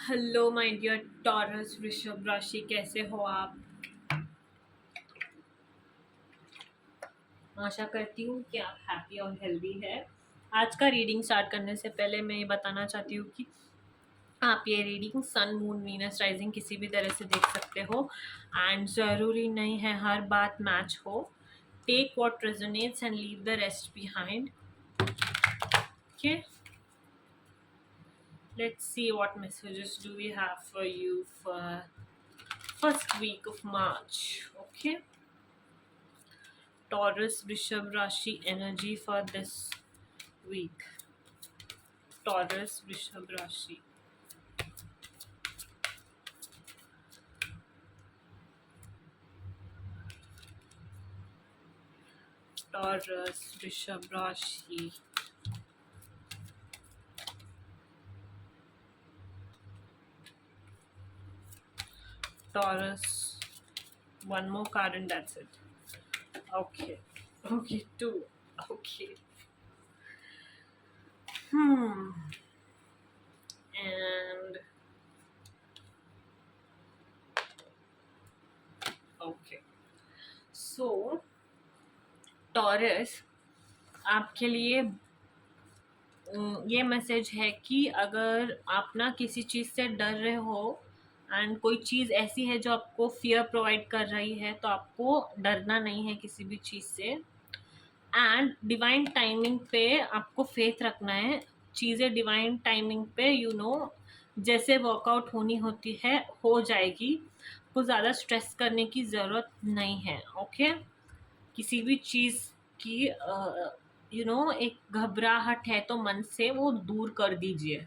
Hello my dear taurus वृषभ राशि, कैसे हो आप? आशा करती हूँ कि आप हैप्पी और हेल्दी है। आज का रीडिंग स्टार्ट करने से पहले मैं ये बताना चाहती हूँ कि आप ये reading sun moon Venus rising किसी भी तरह से देख सकते हो एंड ज़रूरी नहीं है हर बात मैच हो। Take what resonates and leave the rest behind. Okay, let's see what messages do we have for you for first week of March. Okay, Taurus Rishabh Rashi energy for this week. Taurus Rishabh Rashi. Taurus Rishabh Rashi. Taurus. One more card and that's it. Okay. Okay, two. Okay. And okay. So Taurus, आपके लिए ये message है कि अगर आप ना किसी चीज़ से डर रहे हो एंड कोई चीज़ ऐसी है जो आपको फियर प्रोवाइड कर रही है, तो आपको डरना नहीं है किसी भी चीज़ से। एंड डिवाइन टाइमिंग पे आपको फेथ रखना है। चीज़ें डिवाइन टाइमिंग पे जैसे वर्कआउट होनी होती है हो जाएगी। को ज़्यादा स्ट्रेस करने की ज़रूरत नहीं है। ओके, किसी भी चीज़ की एक घबराहट है तो मन से वो दूर कर दीजिए।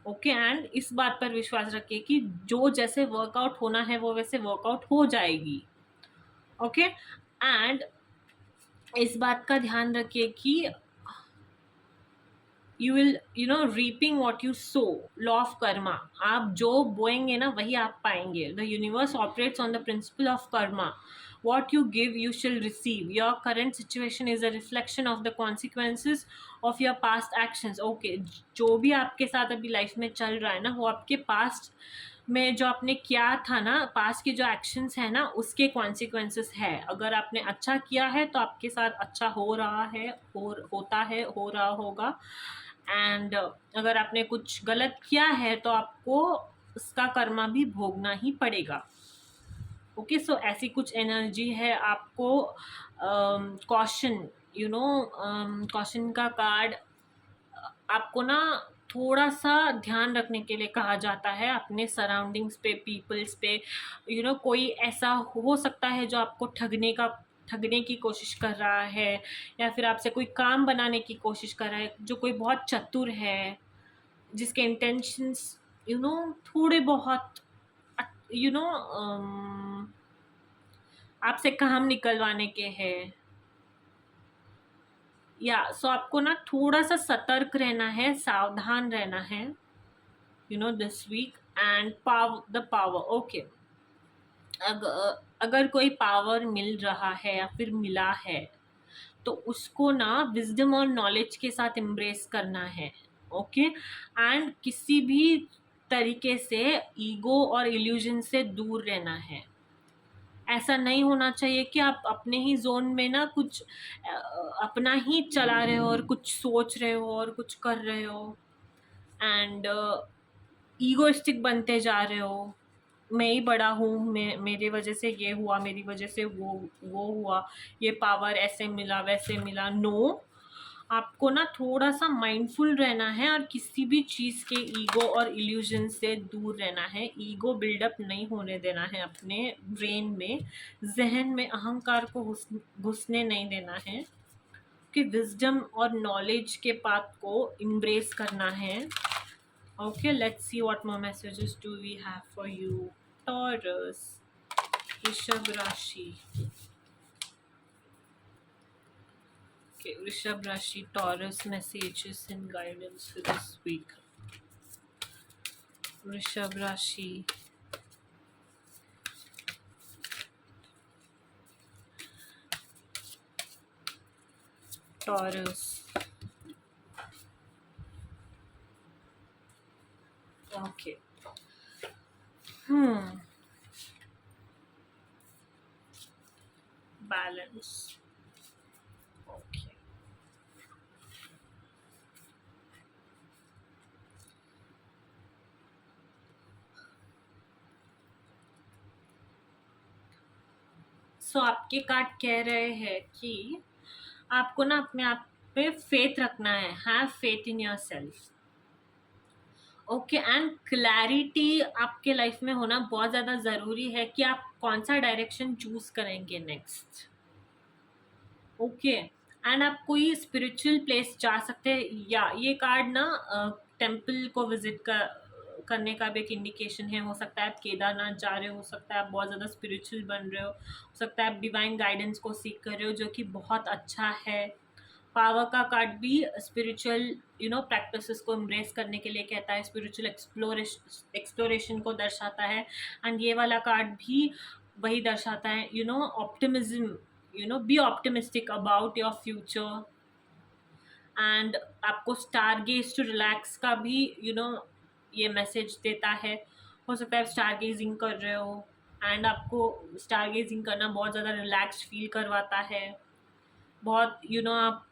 ओके, एंड इस बात पर विश्वास रखिए कि जो जैसे वर्कआउट होना है वो वैसे वर्कआउट हो जाएगी। ओके, एंड इस बात का ध्यान रखिए कि you will reaping what you so. Law of Karma, आप जो बोएंगे ना वही आप पाएंगे। The universe operates on the principle of Karma. What you give, you shall receive. Your current situation is a reflection of the consequences of your past actions. Okay, जो भी आपके साथ अभी लाइफ में चल रहा है ना, वो आपके पास्ट में जो आपने किया था ना, पास्ट के जो एक्शंस है ना, उसके कॉन्सिक्वेंसेस है। अगर आपने अच्छा किया है तो आपके साथ अच्छा हो रहा है, होता है, हो रहा होगा। एंड अगर आपने कुछ गलत किया है तो आपको उसका कर्मा भी भोगना ही पड़ेगा। ओके, सो ऐसी कुछ एनर्जी है। आपको कॉशन, कॉशन का कार्ड आपको ना थोड़ा सा ध्यान रखने के लिए कहा जाता है अपने सराउंडिंग्स पे, पीपल्स पे। कोई ऐसा हो सकता है जो आपको ठगने की कोशिश कर रहा है, या फिर आपसे कोई काम बनाने की कोशिश कर रहा है, जो कोई बहुत चतुर है, जिसके इंटेंशंस थोड़े बहुत यू नो आपसे काम निकलवाने के हैं। या सो आपको ना थोड़ा सा सतर्क रहना है, सावधान रहना है this week. And the power. Okay, अगर कोई पावर मिल रहा है या फिर मिला है तो उसको ना विजडम और नॉलेज के साथ एम्ब्रेस करना है। ओके, एंड किसी भी तरीके से ईगो और इल्यूजन से दूर रहना है। ऐसा नहीं होना चाहिए कि आप अपने ही जोन में ना कुछ अपना ही चला रहे हो और कुछ सोच रहे हो और कुछ कर रहे हो एंड ईगोइस्टिक बनते जा रहे हो। मैं ही बड़ा हूँ, मेरे वजह से ये हुआ, मेरी वजह से वो हुआ, ये पावर ऐसे मिला वैसे मिला। नो, आपको ना थोड़ा सा माइंडफुल रहना है और किसी भी चीज़ के ईगो और इल्यूजन से दूर रहना है। ईगो बिल्डअप नहीं होने देना है अपने ब्रेन में, जहन में अहंकार को घुसने नहीं देना है, कि विजडम और नॉलेज के पाथ को embrace करना है। Okay, let's see what more messages do we have for you Taurus वृषभ राशि। Okay, Rishabh Rashi, Taurus, messages and guidance for this week. Rishabh Rashi, Taurus. Okay. Balance, okay. So आपके card कह रहे हैं कि आपको ना अपने आप पे फेथ रखना है, have faith in your self. Okay, and clarity आपके लाइफ में होना बहुत ज़्यादा ज़रूरी है कि आप कौन सा डायरेक्शन चूज करेंगे नेक्स्ट। ओके, एंड आप कोई स्पिरिचुअल प्लेस जा सकते हैं, या ये कार्ड ना टेम्पल को विजिट करने का भी एक इंडिकेशन है। हो सकता है आप केदारनाथ जा रहे हो सकता है आप बहुत ज़्यादा स्पिरिचुअल बन रहे हो सकता है आप डिवाइन गाइडेंस को सीख कर रहे हो, जो कि बहुत अच्छा है। पावर का कार्ड भी स्पिरिचुअल प्रैक्टिसेस को एम्ब्रेस करने के लिए कहता है, स्पिरिचुअल एक्सप्लोरेशन को दर्शाता है। एंड ये वाला कार्ड भी वही दर्शाता है, optimism, be optimistic about your future. And आपको स्टार गेज टू रिलैक्स का भी ये मैसेज देता है। हो सकता है आप स्टार गेजिंग कर रहे हो, एंड आपको स्टार गेजिंग करना बहुत ज़्यादा रिलैक्स्ड फील करवाता है। बहुत आप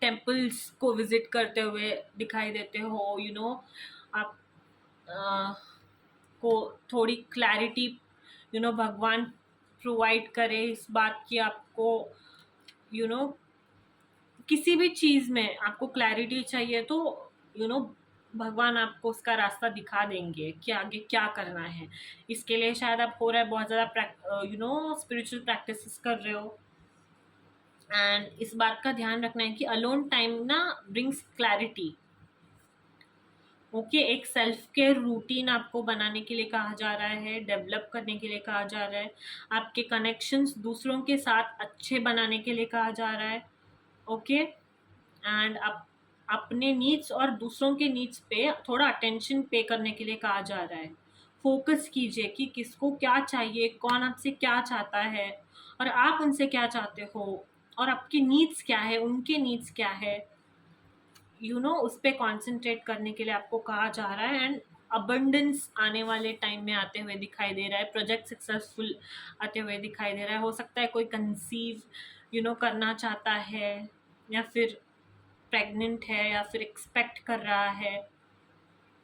टेम्पल्स को विजिट करते हुए दिखाई देते हो। आप को थोड़ी क्लैरिटी भगवान प्रोवाइड करे इस बात की आपको, यू नो किसी भी चीज़ में आपको क्लैरिटी चाहिए तो भगवान आपको उसका रास्ता दिखा देंगे कि आगे क्या करना है। इसके लिए शायद आप हो रहा है बहुत ज़्यादा स्पिरिचुअल प्रैक्टिसेस कर रहे हो। एंड इस बात का ध्यान रखना है कि अलोन टाइम ना ब्रिंग्स क्लैरिटी। ओके, एक सेल्फ केयर रूटीन आपको बनाने के लिए कहा जा रहा है, डेवलप करने के लिए कहा जा रहा है, आपके कनेक्शंस दूसरों के साथ अच्छे बनाने के लिए कहा जा रहा है। ओके, एंड आप अपने नीड्स और दूसरों के नीड्स पे थोड़ा अटेंशन पे करने के लिए कहा जा रहा है। फोकस कीजिए कि किसको क्या चाहिए, कौन आपसे क्या चाहता है और आप उनसे क्या चाहते हो, और आपकी नीड्स क्या है, उनके नीड्स क्या है, उस पर कॉन्सेंट्रेट करने के लिए आपको कहा जा रहा है। एंड अबंडेंस आने वाले टाइम में आते हुए दिखाई दे रहा है, प्रोजेक्ट सक्सेसफुल आते हुए दिखाई दे रहा है। हो सकता है कोई कंसीव करना चाहता है, या फिर प्रेग्नेंट है, या फिर एक्सपेक्ट कर रहा है,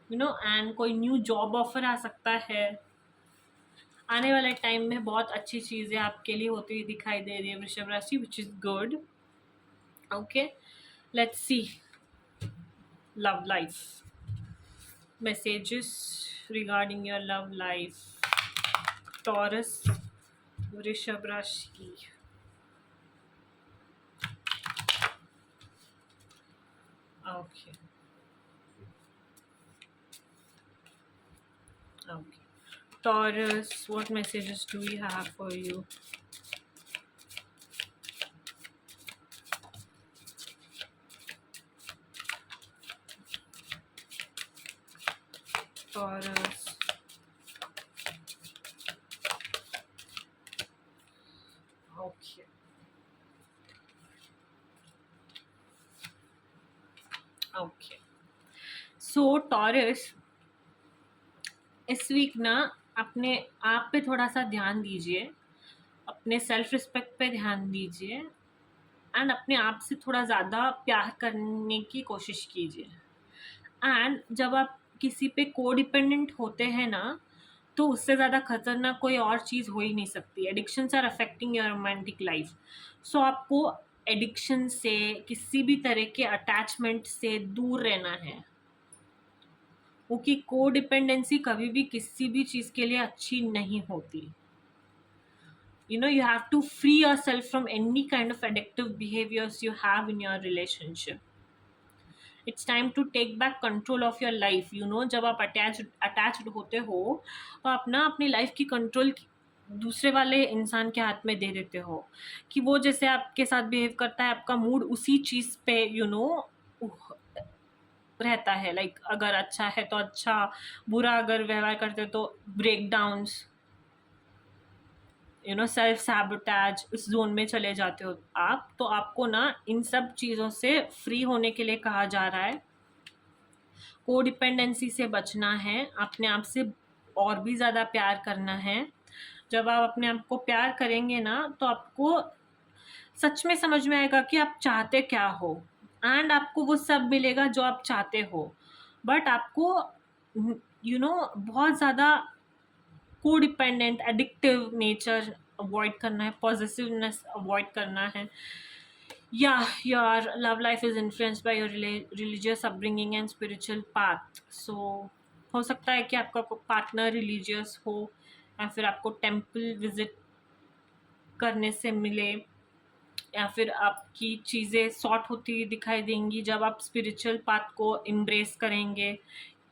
एंड कोई न्यू जॉब ऑफर आ सकता है। आने वाले टाइम में बहुत अच्छी चीज़ें आपके लिए होती हुई दिखाई दे रही है वृषभ राशि, which is good. Okay, let's C love life messages regarding your love life, Taurus, Vrishab Rashi. Okay, okay. Taurus, what messages do we have for you? Taurus. Okay. Okay. So Taurus, इस week ना अपने आप पे थोड़ा सा ध्यान दीजिए, अपने सेल्फ रिस्पेक्ट पे ध्यान दीजिए, एंड अपने आप से थोड़ा ज़्यादा प्यार करने की कोशिश कीजिए। एंड जब आप किसी पे को डिपेंडेंट होते हैं ना, तो उससे ज़्यादा खतरनाक कोई और चीज़ हो ही नहीं सकती। Addictions are affecting your romantic life. So आपको एडिक्शन से, किसी भी तरह के अटैचमेंट से दूर रहना है, क्योंकि को डिपेंडेंसी कभी भी किसी भी चीज़ के लिए अच्छी नहीं होती। You have to free yourself from any kind of addictive behaviors you have in your relationship. It's time to take back control of your life. जब आप अटैच्ड होते हो तो आप ना अपनी लाइफ की कंट्रोल दूसरे वाले इंसान के हाथ में दे देते हो, कि वो जैसे आपके साथ बिहेव करता है, आपका मूड उसी चीज़ पे रहता है। लाइक अगर अच्छा है तो अच्छा, बुरा अगर व्यवहार करते हो तो ब्रेक डाउन्स, सेल्फ सैबोटाज, इस जोन में चले जाते हो आप। तो आपको ना इन सब चीज़ों से फ्री होने के लिए कहा जा रहा है। कोडिपेंडेंसी से बचना है, अपने आप से और भी ज़्यादा प्यार करना है। जब आप अपने आप को प्यार करेंगे ना, तो आपको सच में समझ में आएगा कि आप चाहते क्या हो, एंड आपको वो सब मिलेगा जो आप चाहते हो। बट आपको बहुत ज़्यादा कोडिपेंडेंट एडिक्टिव नेचर अवॉइड करना है, पॉजिटिवनेस अवॉइड करना है। Your love life is influenced by your religious upbringing and spiritual path. So हो सकता है कि आपका पार्टनर रिलीजियस हो, या फिर आपको टेम्पल विजिट करने से मिले, या फिर आपकी चीज़ें सॉर्ट होती हुई दिखाई देंगी जब आप स्पिरिचुअल पाथ को embrace करेंगे।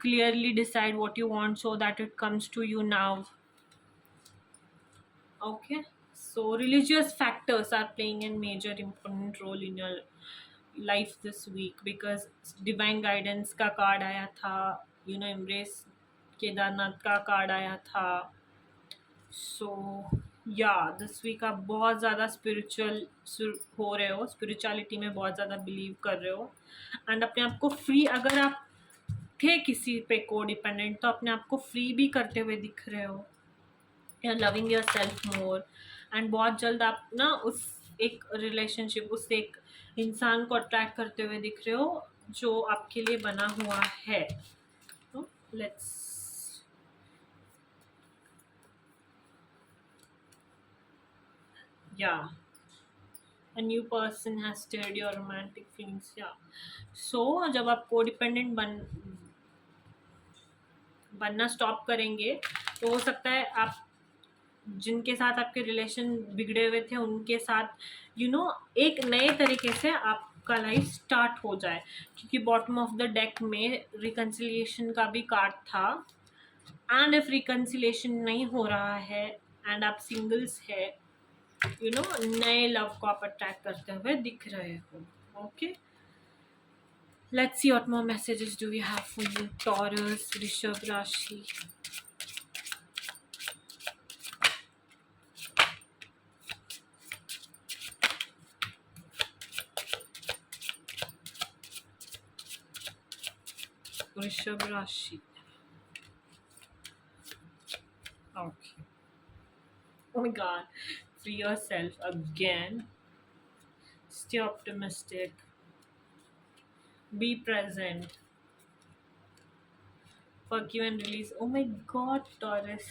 Clearly decide what you want so that it comes to you now. Okay, so religious factors are playing a major important role in your life this week, because divine guidance का card आया था, embrace Kedarnath का card आया था। सो या this week आप बहुत ज़्यादा स्पिरिचुअल हो रहे हो, स्पिरिचुअलिटी में बहुत ज़्यादा बिलीव कर रहे हो, एंड अपने आप को फ्री, अगर आप थे किसी पे को डिपेंडेंट, तो अपने आप को फ्री भी करते हुए दिख रहे हो। You are loving yourself more, and बहुत जल्द आप ना उस एक रिलेशनशिप, उस एक इंसान को अट्रैक्ट करते हुए दिख रहे हो जो आपके लिए बना हुआ है। तो let's yeah, a new person has stirred your romantic feelings. Yeah, so जब आप कोडिपेंडेंट बनना स्टॉप करेंगे, तो हो सकता है आप जिनके साथ आपके रिलेशन बिगड़े हुए थे उनके साथ एक नए तरीके से आपका लाइफ स्टार्ट हो जाए, क्योंकि बॉटम ऑफ द डेक में रिकन्सिलिएशन का भी कार्ड था। एंड इफ रिकन्सिलिएशन नहीं हो रहा है एंड आप सिंगल्स है, नए लव को आप अट्रैक्ट करते हुए दिख रहे हो। Okay, let's see what more messages do we have for you Taurus, वृषभ राशि। वृषभ राशि, okay, oh my god, free yourself again, stay optimistic, be present, forgive and release. Oh my god, Taurus,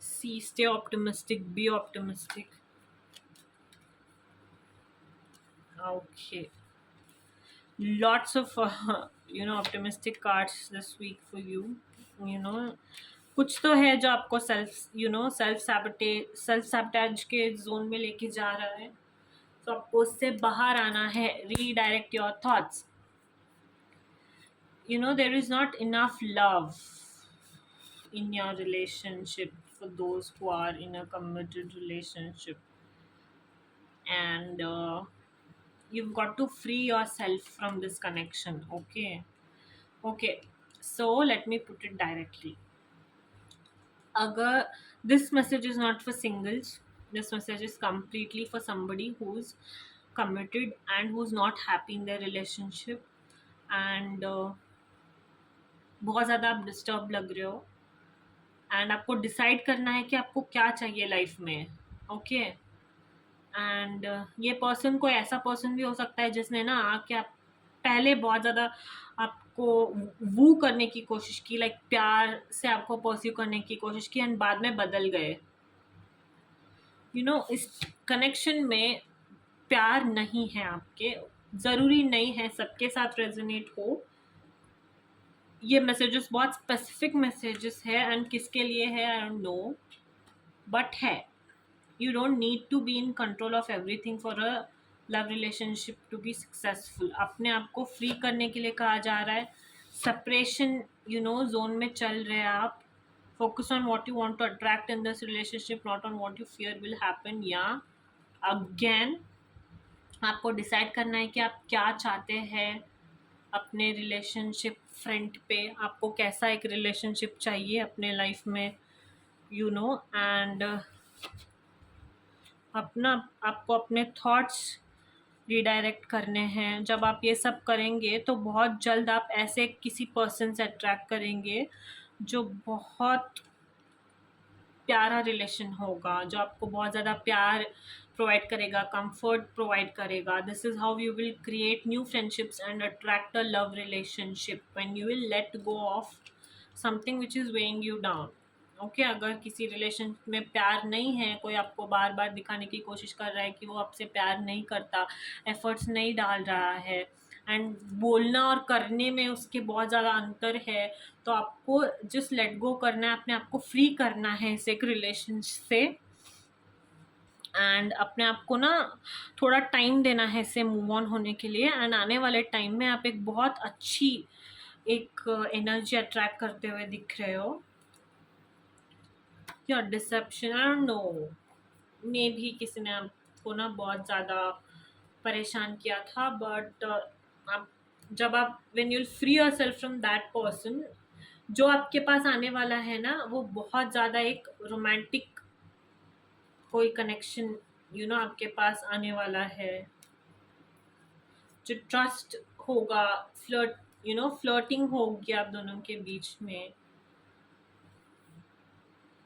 see, stay optimistic, be optimistic. Okay, lots of optimistic cards this week for you. कुछ तो है जो आपको self sabotage के zone में लेके जा रहा है, तो आपको उससे बाहर आना है। Redirect your thoughts. There is not enough love in your relationship for those who are in a committed relationship, and you've got to free yourself from this connection. Okay, so let me put it directly. Agar this message is not for singles, this message is completely for somebody who's committed and who's not happy in their relationship, and बहुत ज़्यादा आप disturb लग रहे हो, and आपको decide करना है कि आपको क्या चाहिए लाइफ में। ओके, एंड ये पर्सन कोई ऐसा पर्सन भी हो सकता है जिसने ना आके आप पहले बहुत ज़्यादा आपको वू करने की कोशिश की, लाइक प्यार से आपको परस्यू करने की कोशिश की, एंड बाद में बदल गए। इस कनेक्शन में प्यार नहीं है आपके, ज़रूरी नहीं है सबके साथ रेजोनेट हो। ये मैसेजेस बहुत स्पेसिफिक मैसेजेस है, एंड किसके लिए है आई डोंट नो, बट है। You don't need to be in control of everything for a love relationship to be successful. अपने आप को फ्री करने के लिए कहा जा रहा है। सेपरेशन जोन में चल रहे हैं आप। Focus on what you want to attract in this relationship, not on what you fear will happen. या अगेन आपको डिसाइड करना है कि आप क्या चाहते हैं अपने रिलेशनशिप फ्रंट पे। आपको कैसा एक रिलेशनशिप चाहिए अपने लाइफ में, एंड आपको अपने थॉट्स रीडायरेक्ट करने हैं। जब आप ये सब करेंगे तो बहुत जल्द आप ऐसे किसी पर्सन से अट्रैक्ट करेंगे जो बहुत प्यारा रिलेशन होगा, जो आपको बहुत ज़्यादा प्यार प्रोवाइड करेगा, कंफर्ट प्रोवाइड करेगा। This is how you will create new friendships and attract a love relationship when you will let go of something which is weighing you down. Okay, अगर किसी रिलेशन में प्यार नहीं है, कोई आपको बार बार दिखाने की कोशिश कर रहा है कि वो आपसे प्यार नहीं करता, एफर्ट्स नहीं डाल रहा है, एंड बोलना और करने में उसके बहुत ज़्यादा अंतर है, तो आपको जस्ट लेट गो करना है, अपने आप को फ्री करना है इस एक रिलेशन से, एंड अपने आप को ना थोड़ा टाइम देना है इससे मूव ऑन होने के लिए। एंड आने वाले टाइम में आप एक बहुत अच्छी एक एनर्जी अट्रैक्ट करते हुए दिख रहे हो। या डिसेप्शन, आई डोंट नो, मे भी किसी ने आपको ना बहुत ज़्यादा परेशान किया था, बट आप जब आप when you free your self from that person, जो आपके पास आने वाला है ना, वो बहुत ज़्यादा एक रोमांटिक कोई कनेक्शन आपके पास आने वाला है, जो ट्रस्ट होगा, फ्लर्टिंग होगी आप दोनों के बीच में,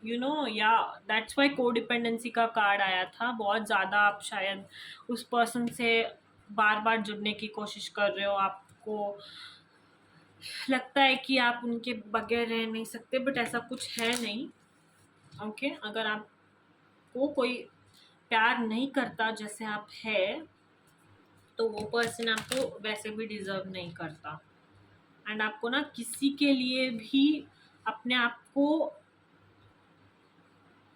या दैट्स वाई कोडिपेंडेंसी का कार्ड आया था। बहुत ज़्यादा आप शायद उस पर्सन से बार बार जुड़ने की कोशिश कर रहे हो, आपको लगता है कि आप उनके बगैर रह नहीं सकते, बट ऐसा कुछ है नहीं। ओके, अगर आपको कोई प्यार नहीं करता जैसे आप है, तो वो पर्सन आपको वैसे भी डिजर्व नहीं करता। एंड आपको ना किसी के लिए भी अपने आप को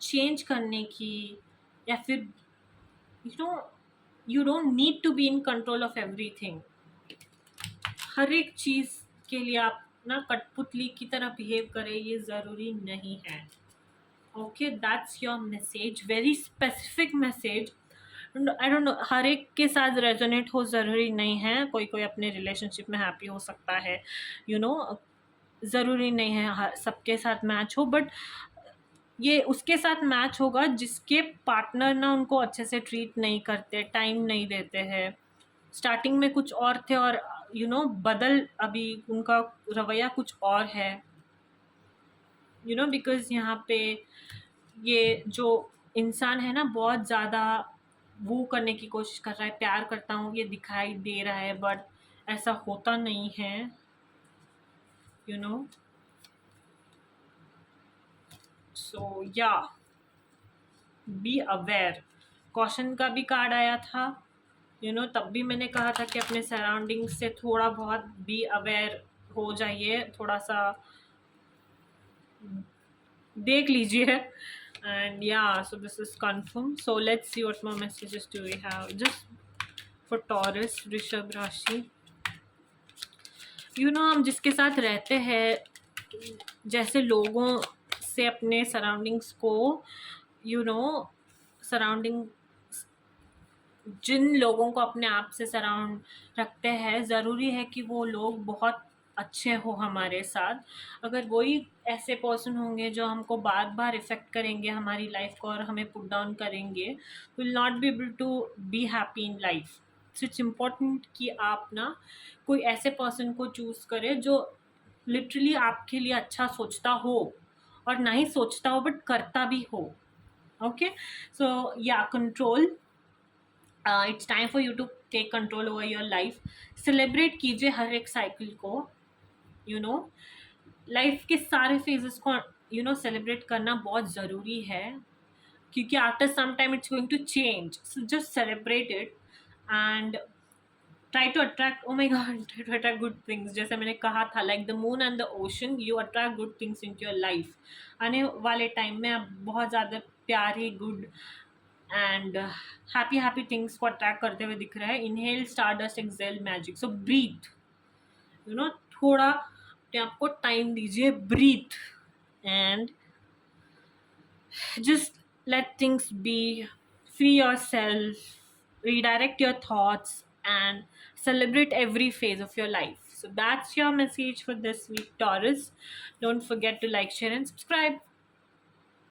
चेंज करने की, या फिर you don't need to be in control of everything. हर एक चीज़ के लिए आप ना कठपुतली की तरह बिहेव करें, ये ज़रूरी नहीं है। Okay, that's your message, very specific message. I don't know, हर एक के साथ रेजोनेट हो ज़रूरी नहीं है। कोई कोई अपने रिलेशनशिप में हैप्पी हो सकता है, ज़रूरी नहीं है सबके साथ मैच हो, बट ये उसके साथ मैच होगा जिसके पार्टनर ना उनको अच्छे से ट्रीट नहीं करते, टाइम नहीं देते हैं। स्टार्टिंग में कुछ और थे और बदल अभी उनका रवैया कुछ और है, बिकॉज यहाँ पे ये जो इंसान है ना, बहुत ज़्यादा वो करने की कोशिश कर रहा है, प्यार करता हूँ ये दिखाई दे रहा है, बट ऐसा होता नहीं है, सो या बी अवेयर। कॉशन का भी कार्ड आया था, तब भी मैंने कहा था कि अपने सराउंडिंग से थोड़ा बहुत बी अवेयर हो जाइए, थोड़ा सा देख लीजिए। एंड या so this is confirm, so let's see what more messages do we have just for Taurus, वृषभ राशि। हम जिसके साथ रहते हैं, जैसे लोगों से अपने सराउंडिंग्स को सराउंडिंग, जिन लोगों को अपने आप से सराउंड रखते हैं, ज़रूरी है कि वो लोग बहुत अच्छे हो हमारे साथ। अगर वही ऐसे पर्सन होंगे जो हमको बार बार इफ़ेक्ट करेंगे हमारी लाइफ को और हमें पुट डाउन करेंगे, will not be able to be happy in life. So it's important कि आप ना कोई ऐसे पर्सन को चूज़ करें जो लिटरली आपके लिए अच्छा सोचता हो, और ना ही सोचता हो बट करता भी हो। ओके, सो या control, it's time for you to take control over your life. Celebrate कीजिए हर एक साइकिल को, लाइफ के सारे फेजेस को सेलिब्रेट करना बहुत ज़रूरी है, क्योंकि after some time it's going to change, so just celebrate it and try to attract, oh my god, try to attract good things. जैसे मैंने कहा था, like the moon and the ocean, you attract good things in your life. आने वाले time में आप बहुत ज़्यादा प्यारे, गुड एंड हैप्पी थिंग्स को अट्रैक्ट करते हुए दिख रहा है। Inhale stardust, exhale magic. So breathe, थोड़ा अपने आप को टाइम दीजिए, breathe and just let things be, free yourself, redirect your thoughts, and celebrate every phase of your life. So that's your message for this week, Taurus. Don't forget to like, share, and subscribe.